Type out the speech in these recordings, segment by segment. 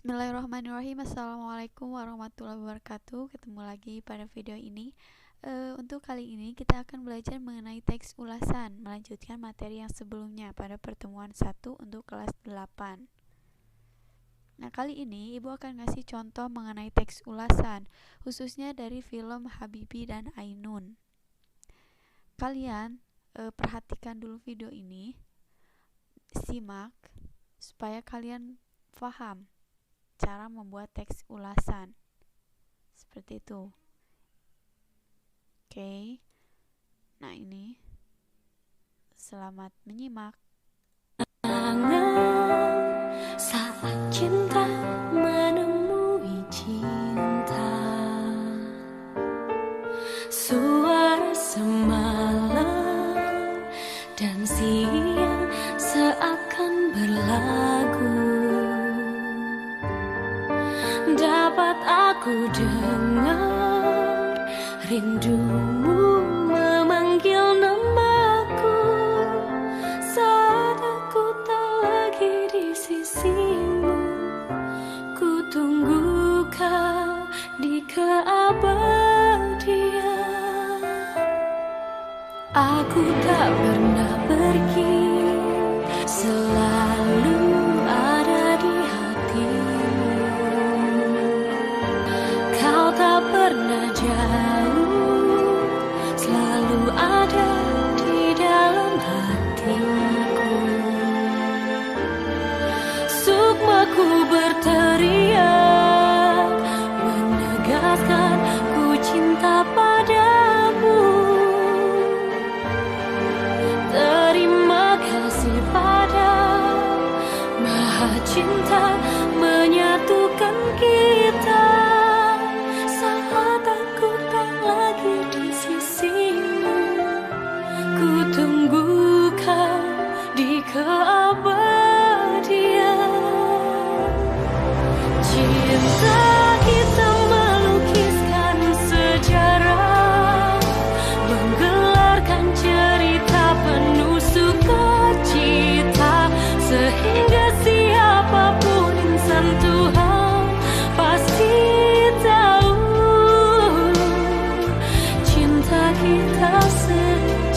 Bismillahirrahmanirrahim. Assalamualaikum warahmatullahi wabarakatuh. Ketemu lagi pada video ini. Untuk kali ini kita akan belajar mengenai teks ulasan, melanjutkan materi yang sebelumnya pada pertemuan 1 untuk kelas 8. Nah, kali ini Ibu akan ngasih contoh mengenai teks ulasan, khususnya dari film Habibie dan Ainun. Kalian perhatikan dulu video ini, simak supaya kalian paham cara membuat teks ulasan seperti itu. Oke. Nah, ini selamat menyimak. Saat cinta menemui cinta, suara semalam dan siang seakan berlagu. Dapat aku dengar rindumu memanggil namaku saat aku tak lagi di sisimu. Ku tunggu kau di keabadian. Aku tak pernah pergi, selalu ada di hatimu. Kau tak pernah jauh, selalu ada di dalam hatiku. Sukmaku berteriak, menegaskan ku cinta padamu. Terima kasih pada Maha Cinta menyatukan kita. Saat aku tak lagi di sisimu, ku tunggu kau di keabadian. Cinta kita melukiskan sejarah, menggelarkan cerita penuh sukacita, sehingga siapapun insan Tuhan pasti tahu cinta kita sejati.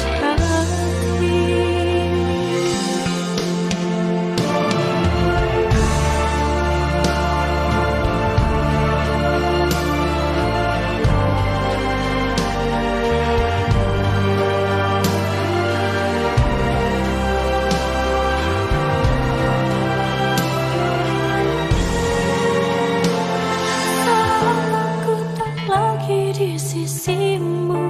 Aku tak lagi di sisimu,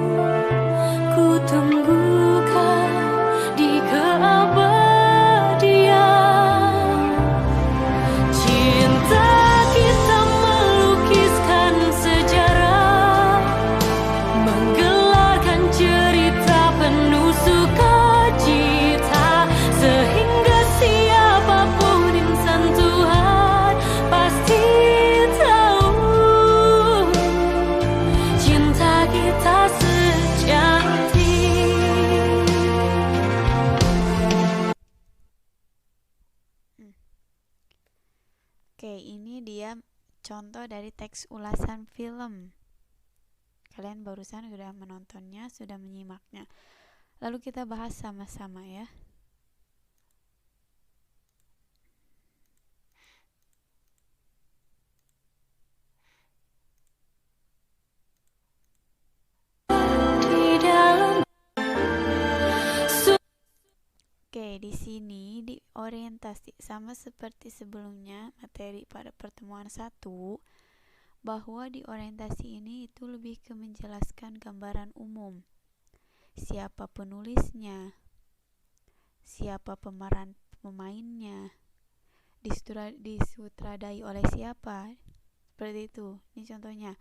ku tunggu kau di keabadian. Cinta kita melukiskan sejarah, menggelarkan cerita penuh sukacita, sehingga siapapun insan Tuhan pasti tahu cinta kita sejati. Oke, ini dia contoh dari teks ulasan film. Kalian barusan sudah menontonnya, sudah menyimaknya. Lalu kita bahas sama-sama ya. Di dalam Oke, di sini di orientasi sama seperti sebelumnya materi pada pertemuan 1, bahwa di orientasi ini itu lebih ke menjelaskan gambaran umum. Siapa penulisnya, siapa pemeran pemainnya, disutradai oleh siapa, seperti itu. Ini contohnya.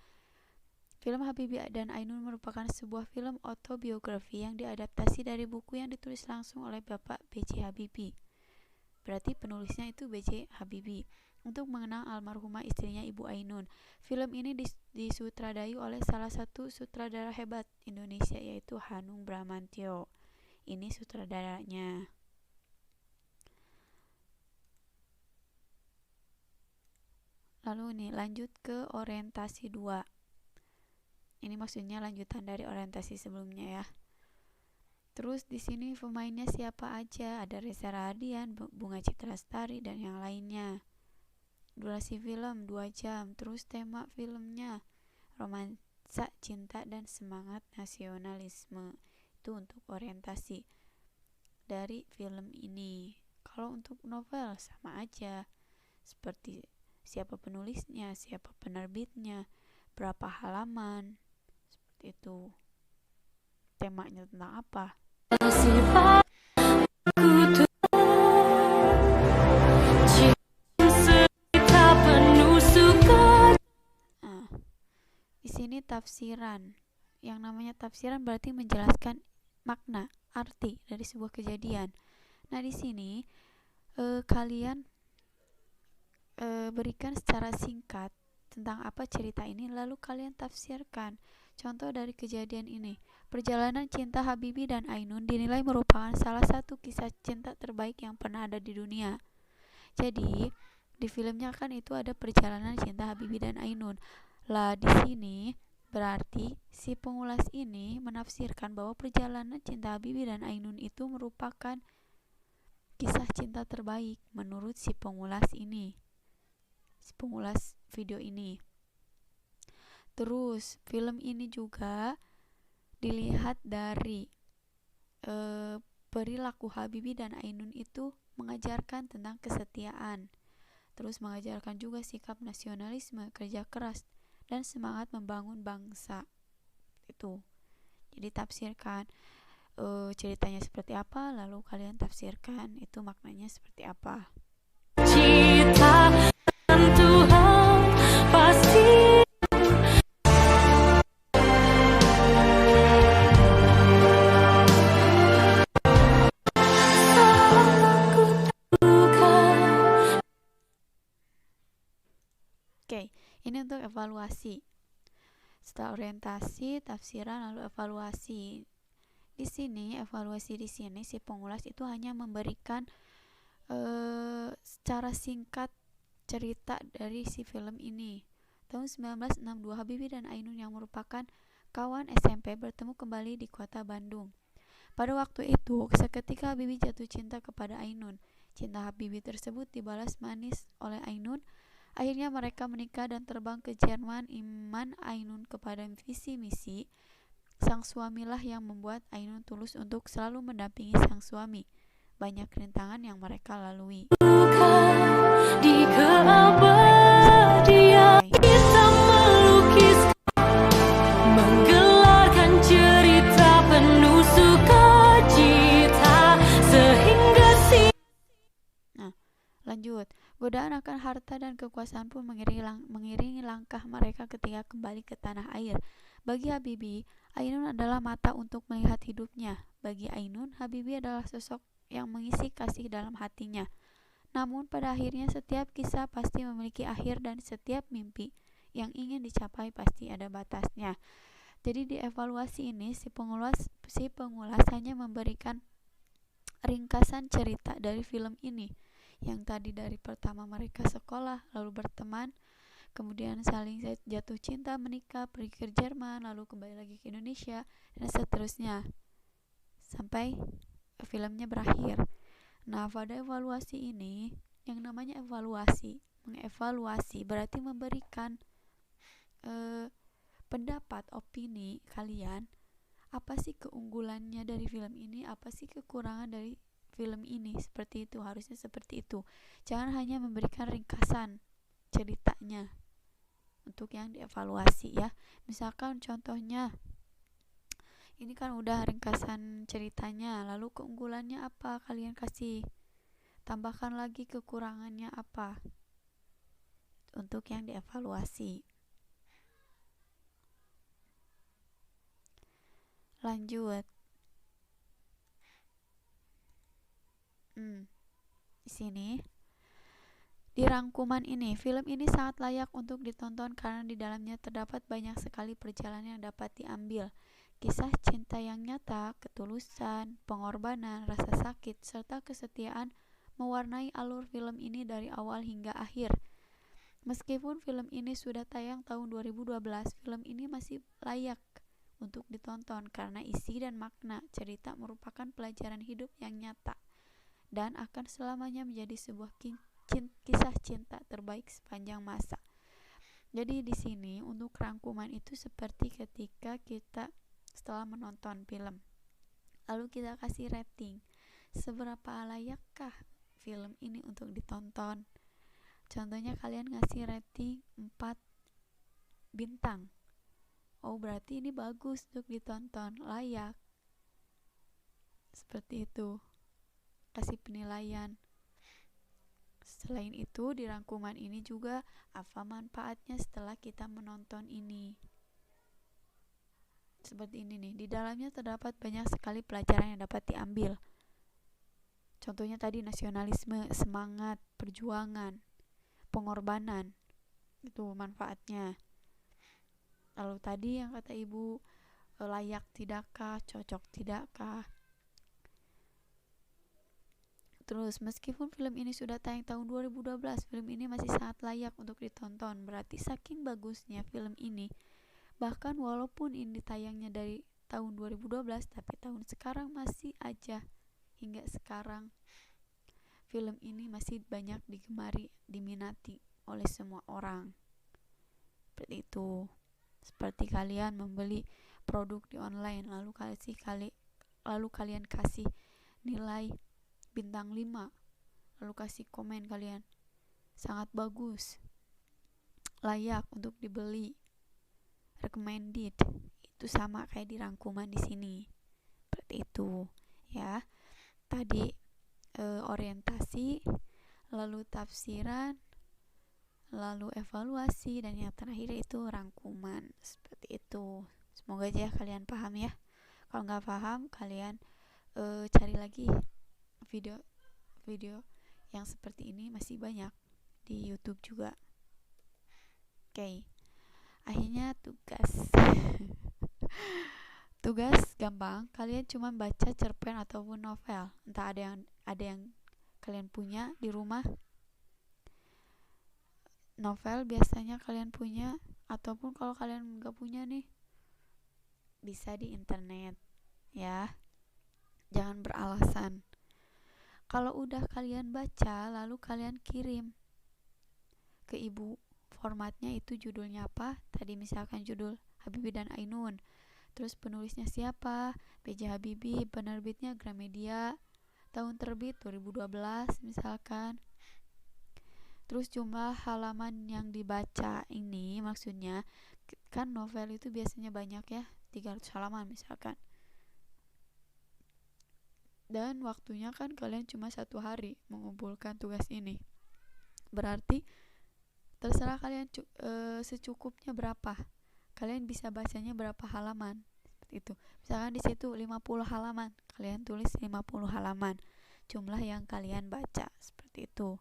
Film Habibie dan Ainun merupakan sebuah film autobiografi yang diadaptasi dari buku yang ditulis langsung oleh Bapak B.J. Habibie. Berarti penulisnya itu B.J. Habibie. Untuk mengenang almarhumah istrinya Ibu Ainun. Film ini disutradai oleh salah satu sutradara hebat Indonesia, yaitu Hanung Bramantyo. Ini sutradaranya. Lalu nih lanjut ke orientasi 2. Ini maksudnya lanjutan dari orientasi sebelumnya ya. Terus di sini pemainnya siapa aja? Ada Reza Radian, Bunga Citra Lestari, dan yang lainnya. Durasi film 2 jam. Terus tema filmnya romansa, cinta, dan semangat nasionalisme. Itu untuk orientasi dari film ini. Kalau untuk novel sama aja, seperti siapa penulisnya, siapa penerbitnya, berapa halaman, seperti itu. Temanya tentang apa? Nah, di sini tafsiran. Yang namanya tafsiran berarti menjelaskan makna, arti dari sebuah kejadian. Nah, di sini kalian berikan secara singkat tentang apa cerita ini, lalu kalian tafsirkan. Contoh dari kejadian ini, perjalanan cinta Habibie dan Ainun dinilai merupakan salah satu kisah cinta terbaik yang pernah ada di dunia. Jadi di filmnya kan itu ada perjalanan cinta Habibie dan Ainun. Lah di sini berarti si pengulas ini menafsirkan bahwa perjalanan cinta Habibie dan Ainun itu merupakan kisah cinta terbaik menurut si pengulas ini, si pengulas video ini. Terus film ini juga dilihat dari perilaku Habibie dan Ainun itu mengajarkan tentang kesetiaan. Terus mengajarkan juga sikap nasionalisme, kerja keras, dan semangat membangun bangsa. Itu. Jadi tafsirkan ceritanya seperti apa, lalu kalian tafsirkan itu maknanya seperti apa. Cita Tuhan pasti. Oke, ini untuk evaluasi. Setelah orientasi, tafsiran, lalu evaluasi. Di sini evaluasi di sini si pengulas itu hanya memberikan secara singkat cerita dari si film ini. Tahun 1962, Habibie dan Ainun yang merupakan kawan SMP bertemu kembali di kota Bandung. Pada waktu itu, seketika Habibie jatuh cinta kepada Ainun. Cinta Habibie tersebut dibalas manis oleh Ainun. Akhirnya mereka menikah dan terbang ke Jerman. Iman Ainun kepada visi misi sang suamilah yang membuat Ainun tulus untuk selalu mendampingi sang suami. Banyak rintangan yang mereka lalui. Di keabadian kita melukis, menggelarkan cerita penuh sukacita sehingga Nah, lanjut. Godaan akan harta dan kekuasaan pun mengiringi langkah mereka ketika kembali ke tanah air. Bagi Habibie, Ainun adalah mata untuk melihat hidupnya. Bagi Ainun, Habibie adalah sosok yang mengisi kasih dalam hatinya. Namun pada akhirnya setiap kisah pasti memiliki akhir dan setiap mimpi yang ingin dicapai pasti ada batasnya. Jadi di evaluasi ini si pengulas hanya memberikan ringkasan cerita dari film ini. Yang tadi dari pertama mereka sekolah, lalu berteman, kemudian saling jatuh cinta, menikah, pergi ke Jerman, lalu kembali lagi ke Indonesia, dan seterusnya sampai filmnya berakhir. Nah, pada evaluasi ini, yang namanya mengevaluasi berarti memberikan pendapat, opini kalian, apa sih keunggulannya dari film ini, apa sih kekurangan dari film ini, seperti itu, harusnya seperti itu. Jangan hanya memberikan ringkasan ceritanya untuk yang dievaluasi ya. Misalkan contohnya ini kan udah ringkasan ceritanya, lalu keunggulannya apa, kalian kasih tambahkan lagi kekurangannya apa untuk yang dievaluasi. Lanjut. Di sini di rangkuman ini, film ini sangat layak untuk ditonton karena di dalamnya terdapat banyak sekali perjalanan yang dapat diambil. Kisah cinta yang nyata, ketulusan, pengorbanan, rasa sakit, serta kesetiaan mewarnai alur film ini dari awal hingga akhir. Meskipun film ini sudah tayang tahun 2012, film ini masih layak untuk ditonton karena isi dan makna cerita merupakan pelajaran hidup yang nyata dan akan selamanya menjadi sebuah kisah cinta terbaik sepanjang masa. Jadi di sini untuk rangkuman itu seperti ketika kita setelah menonton film, lalu kita kasih rating, seberapa layakkah film ini untuk ditonton. Contohnya kalian ngasih rating 4 bintang. Oh, berarti ini bagus untuk ditonton, layak. Seperti itu. Kasih penilaian. Selain itu, di rangkuman ini juga apa manfaatnya setelah kita menonton ini. Seperti ini nih, di dalamnya terdapat banyak sekali pelajaran yang dapat diambil. Contohnya tadi nasionalisme, semangat, perjuangan, pengorbanan, itu manfaatnya. Lalu tadi yang kata ibu, layak tidakkah, cocok tidakkah. Terus meskipun film ini sudah tayang tahun 2012, film ini masih sangat layak untuk ditonton. Berarti saking bagusnya film ini, bahkan walaupun ini tayangnya dari tahun 2012, tapi tahun sekarang masih aja, hingga sekarang film ini masih banyak digemari, diminati oleh semua orang. Seperti itu. Seperti kalian membeli produk di online, lalu kalian kasih nilai bintang 5, lalu kasih komen kalian, sangat bagus, layak untuk dibeli, recommended. Itu sama kayak di rangkuman di sini. Seperti itu, ya. Tadi orientasi, lalu tafsiran, lalu evaluasi, dan yang terakhir itu rangkuman. Seperti itu. Semoga aja kalian paham ya. Kalau nggak paham, kalian cari lagi video yang seperti ini, masih banyak di YouTube juga. Oke. Akhirnya tugas. Tugas gampang, kalian cuma baca cerpen ataupun novel. Entah ada yang kalian punya di rumah. Novel biasanya kalian punya, ataupun kalau kalian nggak punya nih, bisa di internet, ya. Jangan beralasan. Kalau udah kalian baca, lalu kalian kirim ke ibu. Formatnya itu judulnya apa? Tadi misalkan judul Habibie dan Ainun. Terus penulisnya siapa? B.J. Habibie, penerbitnya Gramedia, tahun terbit 2012 misalkan. Terus jumlah halaman yang dibaca ini, maksudnya kan novel itu biasanya banyak ya, 300 halaman misalkan. Dan waktunya kan kalian cuma 1 hari mengumpulkan tugas ini. Berarti terserah kalian secukupnya berapa. Kalian bisa bacanya berapa halaman. Seperti itu. Misalkan di situ 50 halaman, kalian tulis 50 halaman jumlah yang kalian baca. Seperti itu.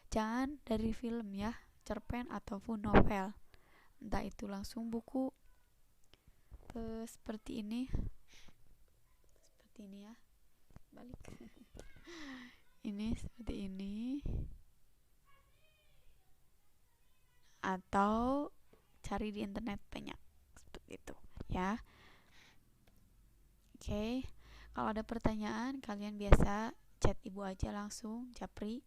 Jangan dari film ya, cerpen ataupun novel. Entah itu langsung buku seperti ini. Seperti ini ya. Balik. Ini seperti ini. Atau cari di internet banyak. Seperti itu, ya. Oke. Kalau ada pertanyaan, kalian biasa chat ibu aja langsung, japri.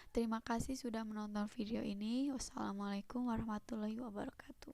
Terima kasih sudah menonton video ini. Wassalamualaikum warahmatullahi wabarakatuh.